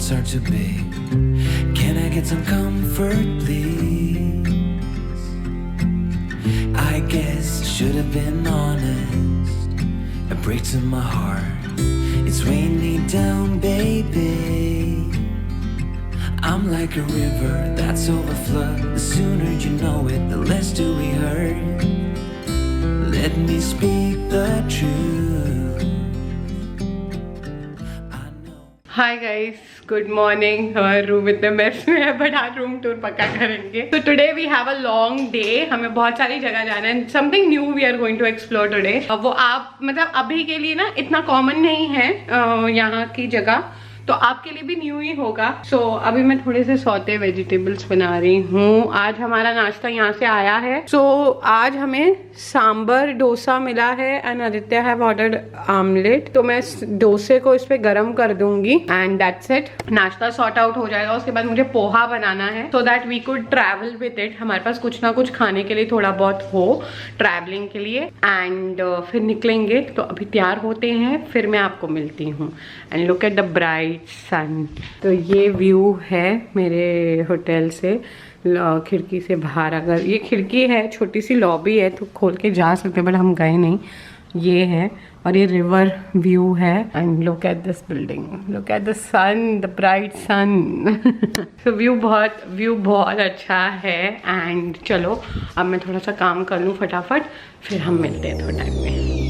thoughts are too big. Can I get some comfort, please? I guess I should have been honest. It breaks in my heart. It's weighing me down, baby. I'm like a river that's overflowed. The sooner you know it, the less do we hurt. Let me speak the truth. Hi guys, good morning. हमारा room इतने mess में है but आज room tour पक्का करेंगे। तो today we have a long day. हमें बहुत सारी जगह जाना है। Something new we are going to explore today. वो आप मतलब अभी के लिए ना इतना कॉमन नहीं है यहाँ की जगह, तो आपके लिए भी न्यू ही होगा। सो अभी मैं थोड़े से सौते वेजिटेबल्स बना रही हूँ। आज हमारा नाश्ता यहाँ से आया है। सो आज हमें सांबर डोसा मिला है and Aditya have ordered omelette. तो मैं डोसे को इस पे गरम कर दूंगी एंड दैट्स इट। नाश्ता सॉर्ट आउट हो जाएगा। उसके बाद मुझे पोहा बनाना है so that we could travel with it. हमारे पास कुछ ना कुछ खाने के लिए थोड़ा बहुत हो ट्रैवलिंग के लिए एंड फिर निकलेंगे। तो अभी तैयार होते हैं, फिर मैं आपको मिलती हूँ। And look at the bright sun. तो ये व्यू है मेरे होटल से खिड़की से बाहर। अगर ये खिड़की है, छोटी सी लॉबी है तो खोल के जा सकते हैं बट हम गए नहीं। ये है और ये रिवर व्यू है and look at this building, look at the sun, the bright sun. तो व्यू बहुत अच्छा है। एंड चलो अब मैं थोड़ा सा काम कर लूँ फटाफट, फिर हम मिलते हैं थोड़ा टाइम में।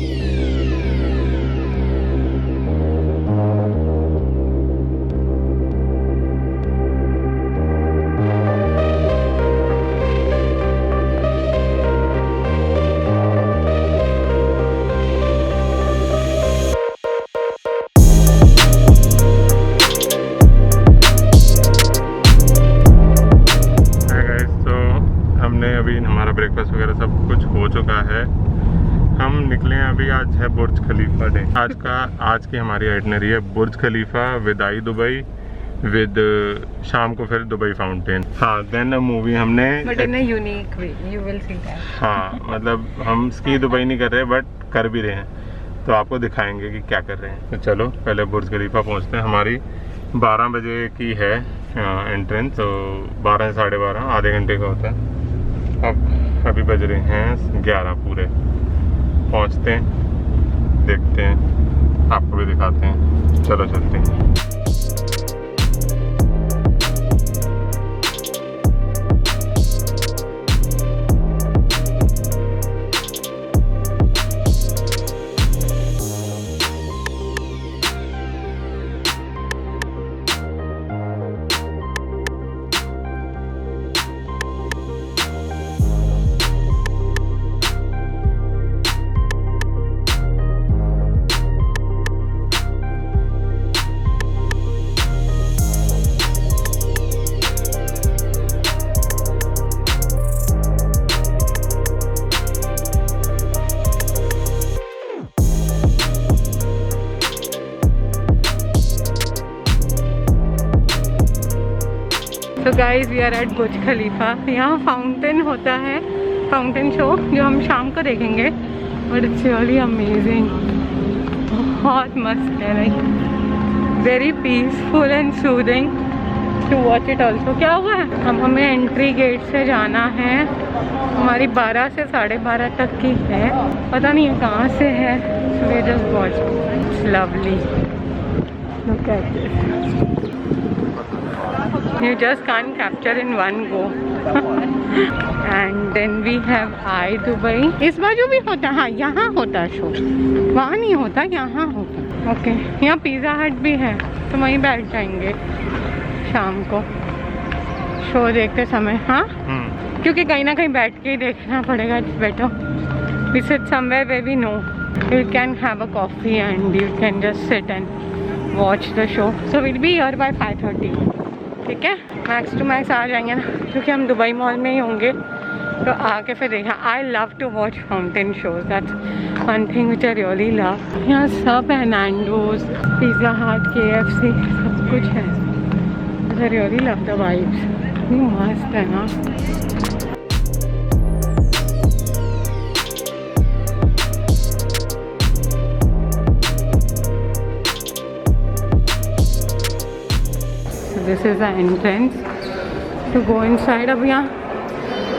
हमारा ब्रेकफास्ट वगैरह सब कुछ हो चुका है। हम निकले हैं अभी। आज है बुर्ज खलीफा डे। आज की हमारी आइटनरी है बुर्ज खलीफा विद आई दुबई विद शाम को फिर दुबई फाउंटेन। हाँ, देन मूवी हमने but in a unique way, you will see that. हाँ, मतलब हम स्की दुबई नहीं कर रहे बट कर भी रहे हैं, तो आपको दिखाएंगे कि क्या कर रहे हैं। तो चलो पहले बुर्ज खलीफा पहुँचते हैं। हमारी 12 बजे की है एंट्रेंस, तो 12 से 12:30 आधे घंटे का होता है। अब अभी बज रहे हैं 11 पूरे। पहुंचते हैं, देखते हैं, आपको भी दिखाते हैं। चलो चलते हैं। तो गाइज वी आर एट बुर्ज खलीफा। यहाँ फाउंटेन होता है, फाउंटेन शो जो हम शाम को देखेंगे। बट इट्स रियली अमेजिंग, बहुत मस्त है। Like very peaceful and soothing to watch it also. क्या हुआ है, अब हमें एंट्री गेट से जाना है। हमारी 12 से 12:30 तक की है, पता नहीं है कहाँ से है। So we just watch, it's lovely, look at this. You just can't capture in one go. And then we have I Dubai. इस बाजू भी होता है। हाँ, यहाँ होता है शो, वहाँ नहीं होता, यहाँ होता। ओके, यहाँ पिज़्ज़ा हट भी है तो वहीं बैठ जाएंगे शाम को शो देखते समय। हाँ, क्योंकि कहीं ना कहीं बैठ के ही देखना पड़ेगा। It's better we sit somewhere where we know you can have a coffee and you can just sit and watch the show. So will be here by 5:30। ठीक है, मैक्स टू मैक्स आ जाएंगे ना, क्योंकि हम दुबई मॉल में ही होंगे। तो आके फिर देखा। I love to watch fountain shows, that's one thing which I really love. यहाँ सब है, नैंडोज, पिज़्ज़ा हट, KFC, सब कुछ है। I really love the vibes, मस्त है ना। This is the entrance to go inside. अब यहाँ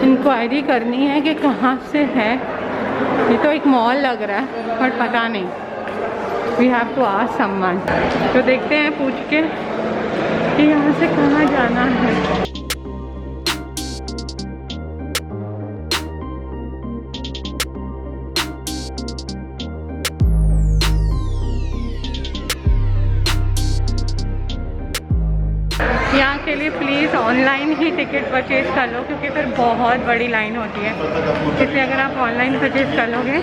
इंक्वायरी करनी है कि कहाँ से है। ये तो एक मॉल लग रहा है बट पता नहीं, we have to ask someone. तो देखते हैं पूछ के कि यहाँ से कहाँ जाना है। यहाँ के लिए please online he ticket purchase कर लो क्योंकि फिर बहुत बड़ी लाइन होती है। इसलिए अगर आप ऑनलाइन परचेज़ कर लोगे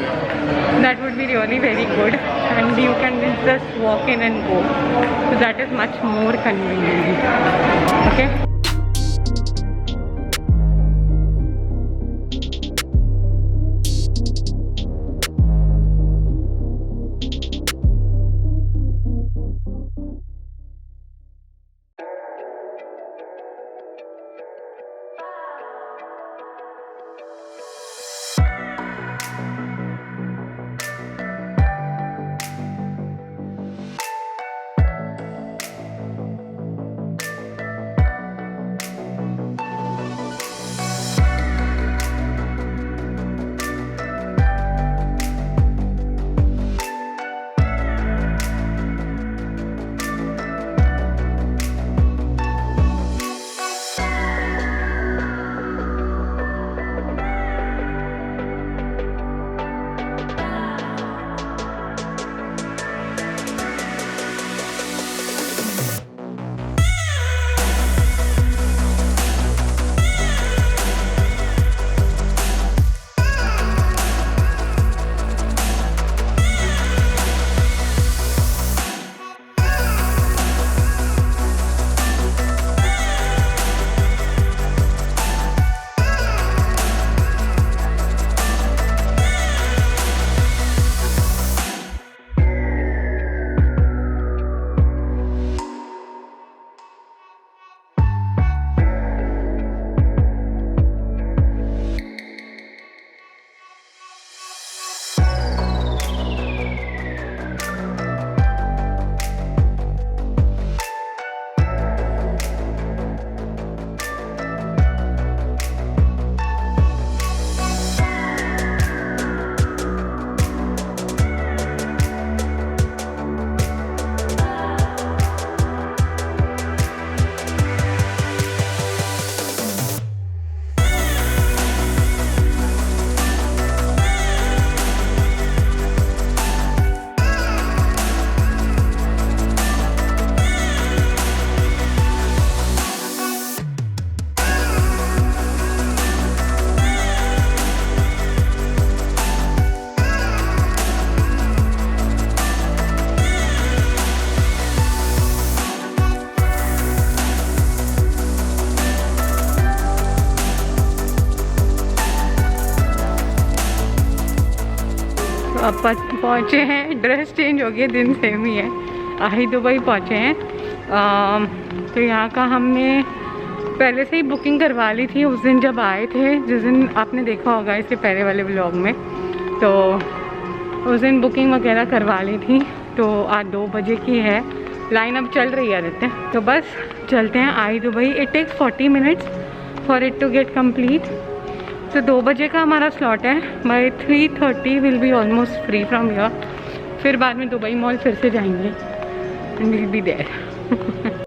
that would be really very good and you can just walk in and go, so that is much more convenient. Okay, अब पहुँचे हैं, ड्रेस चेंज हो गई, दिन सेम ही है, आही दुबई पहुँचे हैं। तो यहाँ का हमने पहले से ही बुकिंग करवा ली थी उस दिन जब आए थे, जिस दिन आपने देखा होगा इसके पहले वाले व्लॉग में। तो उस दिन बुकिंग वगैरह करवा ली थी। तो आज 2 बजे की है, लाइन अब चल रही है रहते। तो बस चलते हैं आही Dubai. It takes 40 minutes for it to get complete. तो 2 बजे का हमारा स्लॉट है, by 3:30 will be almost free from here. फिर बाद में दुबई मॉल फिर से जाएंगे एंड विल बी देयर।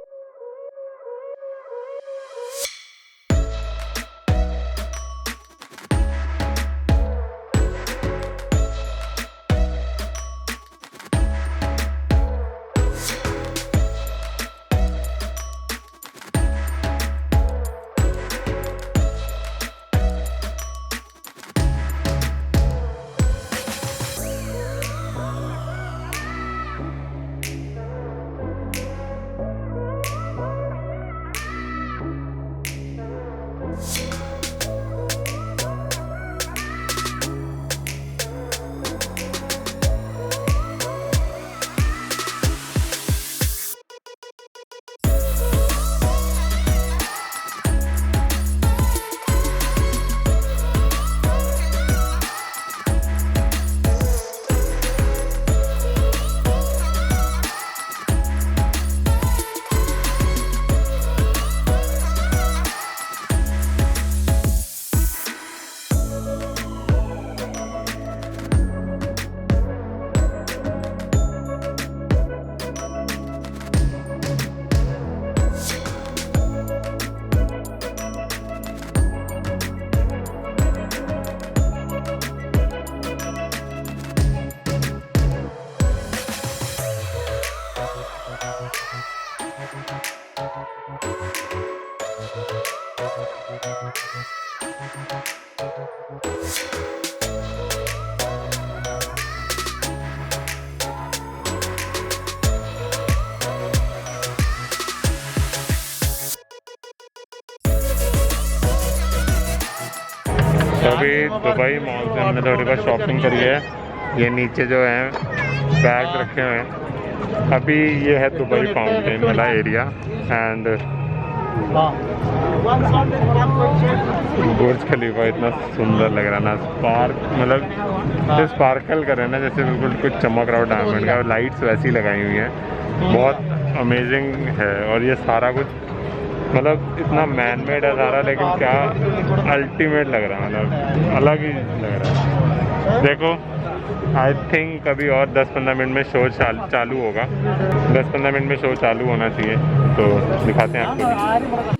तो अभी दुबई मॉल से हमने थोड़ी बहुत शॉपिंग करी है। ये नीचे जो है बैग रखे हुए हैं। अभी ये है दुबई फाउंटेन वाला एरिया एंड बुर्ज खलीफा इतना सुंदर लग रहा है ना, स्पार्क मतलब स्पार्कल कर रहे हैं ना, जैसे बिल्कुल कुछ चमक रहा हो डायमंड का। लाइट्स वैसी लगाई हुई हैं, बहुत अमेजिंग है। और ये सारा कुछ मतलब इतना मैन मेड है सारा, लेकिन क्या अल्टीमेट लग रहा है, मतलब अलग ही लग रहा है। देखो आई थिंक अभी और 10-15 मिनट में शो चालू होगा। 10-15 मिनट में शो चालू होना चाहिए, तो दिखाते हैं आपको।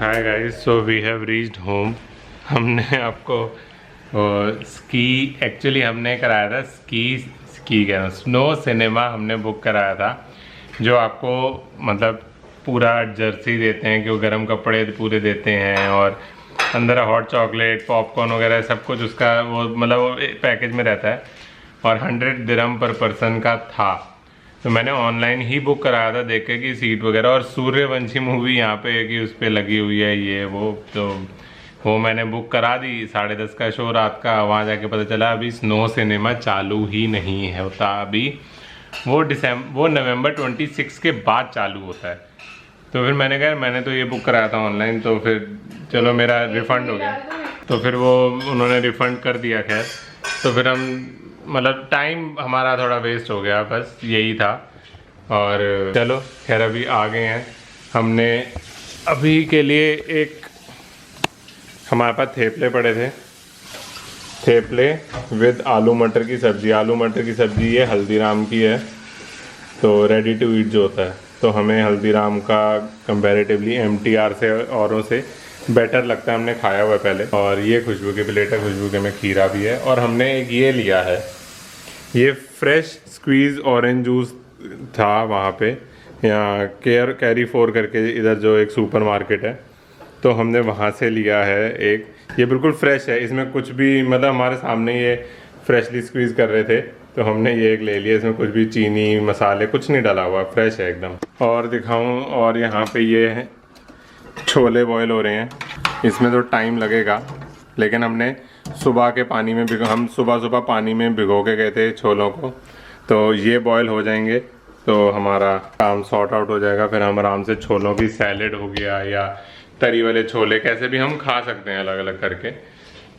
Hi guys, so we have reached home. हमने आपको स्की एक्चुअली हमने कराया था, स्की कह रहा हूँ, स्नो सिनेमा हमने बुक कराया था, जो आपको मतलब पूरा जर्सी देते हैं कि वो गर्म कपड़े पूरे देते हैं और अंदर हॉट चॉकलेट पॉपकॉर्न वगैरह सब कुछ उसका वो मतलब वो पैकेज में रहता है। और 100 दिरहम पर पर्सन का था। तो मैंने ऑनलाइन ही बुक कराया था, देख के कि सीट वगैरह, और सूर्यवंशी मूवी यहाँ पे कि उस पर लगी हुई है ये वो, तो वो मैंने बुक करा दी। 10:30 का शो रात का। वहाँ जाके पता चला अभी स्नो सिनेमा चालू ही नहीं है होता, अभी वो नवंबर 26 के बाद चालू होता है। तो फिर मैंने कहा मैंने तो ये बुक कराया था ऑनलाइन, तो फिर चलो मेरा रिफ़ंड हो गया। तो फिर वो उन्होंने रिफ़ंड कर दिया। खैर तो फिर हम मतलब टाइम हमारा थोड़ा वेस्ट हो गया, बस यही था। और चलो खैर अभी आ गए हैं। हमने अभी के लिए एक हमारे पास थेपले पड़े थे, थेपले विद आलू मटर की सब्ज़ी। आलू मटर की सब्ज़ी ये हल्दीराम की है, तो रेडी टू ईट जो होता है, तो हमें हल्दीराम का कंपैरेटिवली MTR से औरों से बेटर लगता है। हमने खाया हुआ है पहले। और ये खुशबू की प्लेट है, खुशबू के में खीरा भी है। और हमने एक ये लिया है, ये फ्रेश स्क्वीज़ ऑरेंज जूस था वहाँ पे, यहाँ कैरी 4 करके इधर जो एक सुपर मार्केट है, तो हमने वहाँ से लिया है एक। ये बिल्कुल फ्रेश है, इसमें कुछ भी मतलब हमारे सामने ये फ्रेशली स्क्वीज़ कर रहे थे, तो हमने ये एक ले लिया। इसमें कुछ भी चीनी मसाले कुछ नहीं डाला हुआ, फ्रेश है एकदम। और दिखाऊं, और यहाँ पे ये है छोले बॉयल हो रहे हैं। इसमें तो टाइम लगेगा, लेकिन हमने सुबह के पानी में हम सुबह पानी में भिगो के गए थे छोलों को, तो ये बॉयल हो जाएंगे तो हमारा काम सॉर्ट आउट हो जाएगा। फिर हम आराम से छोलों की सैलेड हो गया या तरी वाले छोले कैसे भी हम खा सकते हैं अलग अलग करके।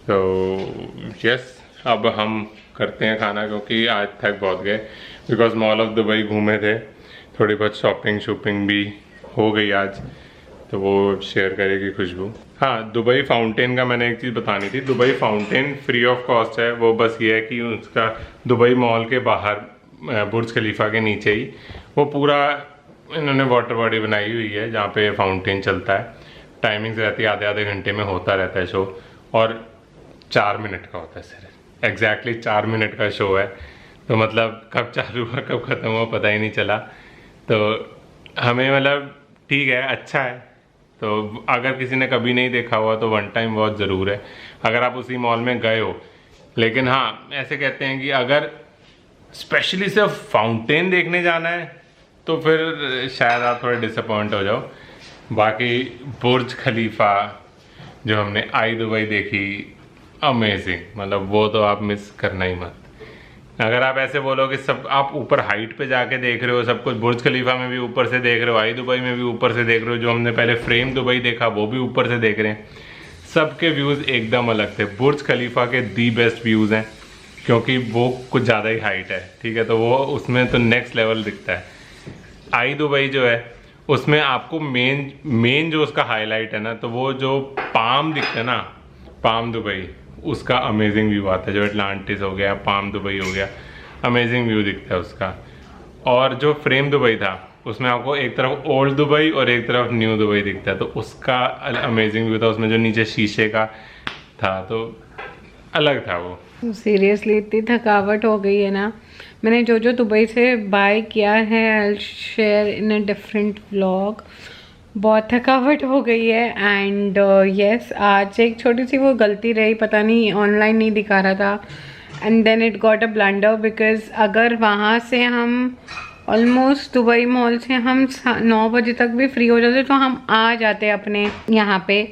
तो यस, अब हम करते हैं खाना, क्योंकि आज थक बहुत गए, बिकॉज मॉल ऑफ दुबई घूमे थे, थोड़ी बहुत शॉपिंग भी हो गई आज, तो वो शेयर करेगी खुशबू। हाँ, दुबई फाउंटेन का मैंने एक चीज़ बतानी थी। Dubai fountain free of cost है। वो बस ये है कि उसका दुबई मॉल के बाहर बुर्ज खलीफा के नीचे ही वो पूरा इन्होंने वाटर बॉडी बनाई हुई है, जहाँ पे फाउंटेन चलता है। टाइमिंग्स रहती है, आधे घंटे में होता रहता है शो, और 4 मिनट का होता है सिर्फ, एग्जैक्टली 4 मिनट का शो है। तो मतलब कब चालू हुआ कब ख़त्म हुआ पता ही नहीं चला। तो हमें मतलब ठीक है, अच्छा है। तो अगर किसी ने कभी नहीं देखा हुआ तो वन टाइम वॉच ज़रूर है, अगर आप उसी मॉल में गए हो। लेकिन हाँ, ऐसे कहते हैं कि अगर स्पेशली सिर्फ फाउंटेन देखने जाना है तो फिर शायद आप थोड़े डिसअपॉइंट हो जाओ। बाकी बुर्ज खलीफा जो हमने आई दुबई देखी, अमेजिंग, मतलब वो तो आप मिस करना ही मत। अगर आप ऐसे बोलो कि सब आप ऊपर हाइट पे जाके देख रहे हो सब कुछ, बुर्ज खलीफा में भी ऊपर से देख रहे हो, आई दुबई में भी ऊपर से देख रहे हो, जो हमने पहले फ्रेम दुबई देखा वो भी ऊपर से देख रहे हैं, सबके व्यूज़ एकदम अलग थे। बुर्ज खलीफा के दी बेस्ट व्यूज़ हैं, क्योंकि वो कुछ ज़्यादा ही हाइट है, ठीक है, तो वो उसमें तो नेक्स्ट लेवल दिखता है। आई दुबई जो है उसमें आपको मेन जो उसका हाईलाइट है ना, तो वो जो पाम दिखता है ना, पाम दुबई, उसका अमेजिंग व्यू आता है, जो एटलांटिस हो गया, पाम दुबई हो गया, अमेजिंग व्यू दिखता है उसका। और जो फ्रेम दुबई था उसमें आपको एक तरफ ओल्ड दुबई और एक तरफ न्यू दुबई दिखता है, तो उसका अमेजिंग व्यू था। उसमें जो नीचे शीशे का था तो अलग था वो। सीरियसली इतनी थकावट हो गई है ना। मैंने जो जो दुबई से बाय किया है I share in a different vlog. बहुत थकावट हो गई है एंड यस आज एक छोटी सी वो गलती रही, पता नहीं ऑनलाइन नहीं दिखा रहा था and then it got a blunder because अगर वहाँ से हम ऑलमोस्ट दुबई मॉल से हम 9 बजे तक भी फ्री हो जाते तो हम आ जाते अपने यहाँ पे,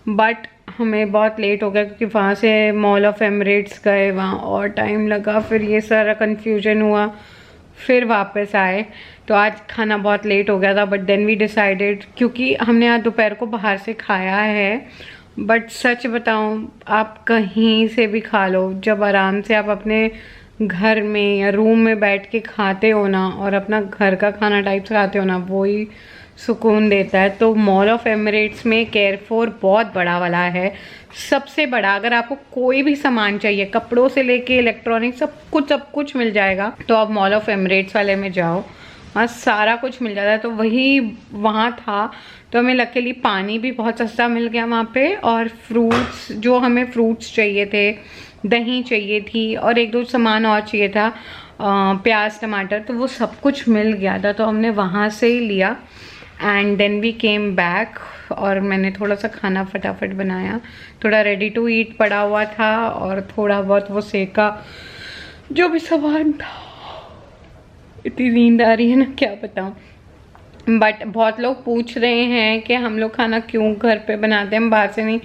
बट हमें बहुत लेट हो गया क्योंकि वहाँ से मॉल ऑफ एमिरेट्स गए, वहाँ और टाइम लगा, फिर ये सारा कन्फ्यूजन हुआ, फिर वापस आए तो आज खाना बहुत लेट हो गया था। बट देन वी डिसाइडेड, क्योंकि हमने आज दोपहर को बाहर से खाया है, बट सच बताऊं आप कहीं से भी खा लो, जब आराम से आप अपने घर में या रूम में बैठ के खाते हो ना और अपना घर का खाना टाइप से खाते हो ना, वो ही सुकून देता है। तो मॉल ऑफ एमिरेट्स में केयरफोर बहुत बड़ा वाला है, सबसे बड़ा। अगर आपको कोई भी सामान चाहिए, कपड़ों से लेके इलेक्ट्रॉनिक, सब कुछ मिल जाएगा। तो आप मॉल ऑफ एमिरेट्स वाले में जाओ, वहाँ सारा कुछ मिल जाता है। तो वही वहाँ था, तो हमें लकीली पानी भी बहुत सस्ता मिल गया वहाँ पे, और फ्रूट्स, जो हमें फ्रूट्स चाहिए थे, दही चाहिए थी और एक दो सामान और चाहिए था, प्याज टमाटर, तो वो सब कुछ मिल गया था। तो हमने वहाँ से ही लिया and then we came back और मैंने थोड़ा सा खाना फटाफट बनाया, थोड़ा रेडी टू ईट पड़ा हुआ था और थोड़ा बहुत वो सेका जो भी सामान था। इतनी नींद आ रही है ना, क्या बताऊँ। बट बहुत लोग पूछ रहे हैं कि हम लोग खाना क्यों घर पे बनाते हैं, हम बाहर से नहीं,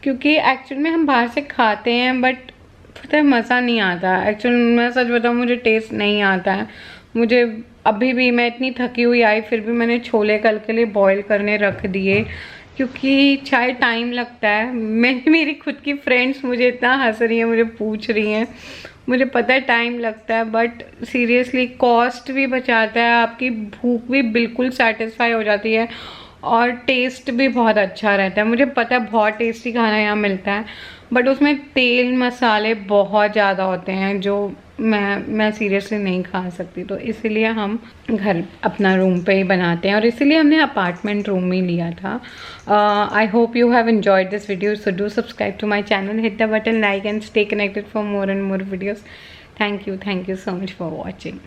क्योंकि एक्चुअल में हम बाहर से खाते हैं बट पता है मज़ा नहीं आता। एक्चुअल मैं सच बताऊँ, मुझे टेस्ट नहीं आता है। मुझे अभी भी, मैं इतनी थकी हुई आई फिर भी मैंने छोले कल के लिए बॉईल करने रख दिए, क्योंकि चाहे टाइम लगता है। मेरी खुद की फ्रेंड्स मुझे इतना हंस रही हैं, मुझे पूछ रही हैं, मुझे पता है टाइम लगता है बट सीरियसली कॉस्ट भी बचाता है, आपकी भूख भी बिल्कुल सेटिस्फाई हो जाती है और टेस्ट भी बहुत अच्छा रहता है। मुझे पता है बहुत टेस्टी खाना यहाँ मिलता है बट उसमें तेल मसाले बहुत ज़्यादा होते हैं जो मैं सीरियसली नहीं खा सकती। तो इसीलिए हम घर अपना रूम पे ही बनाते हैं और इसीलिए हमने अपार्टमेंट रूम ही लिया था। I hope you have enjoyed this video, so do subscribe to my channel, hit the button like and stay connected for more and more videos. Thank you so much for watching.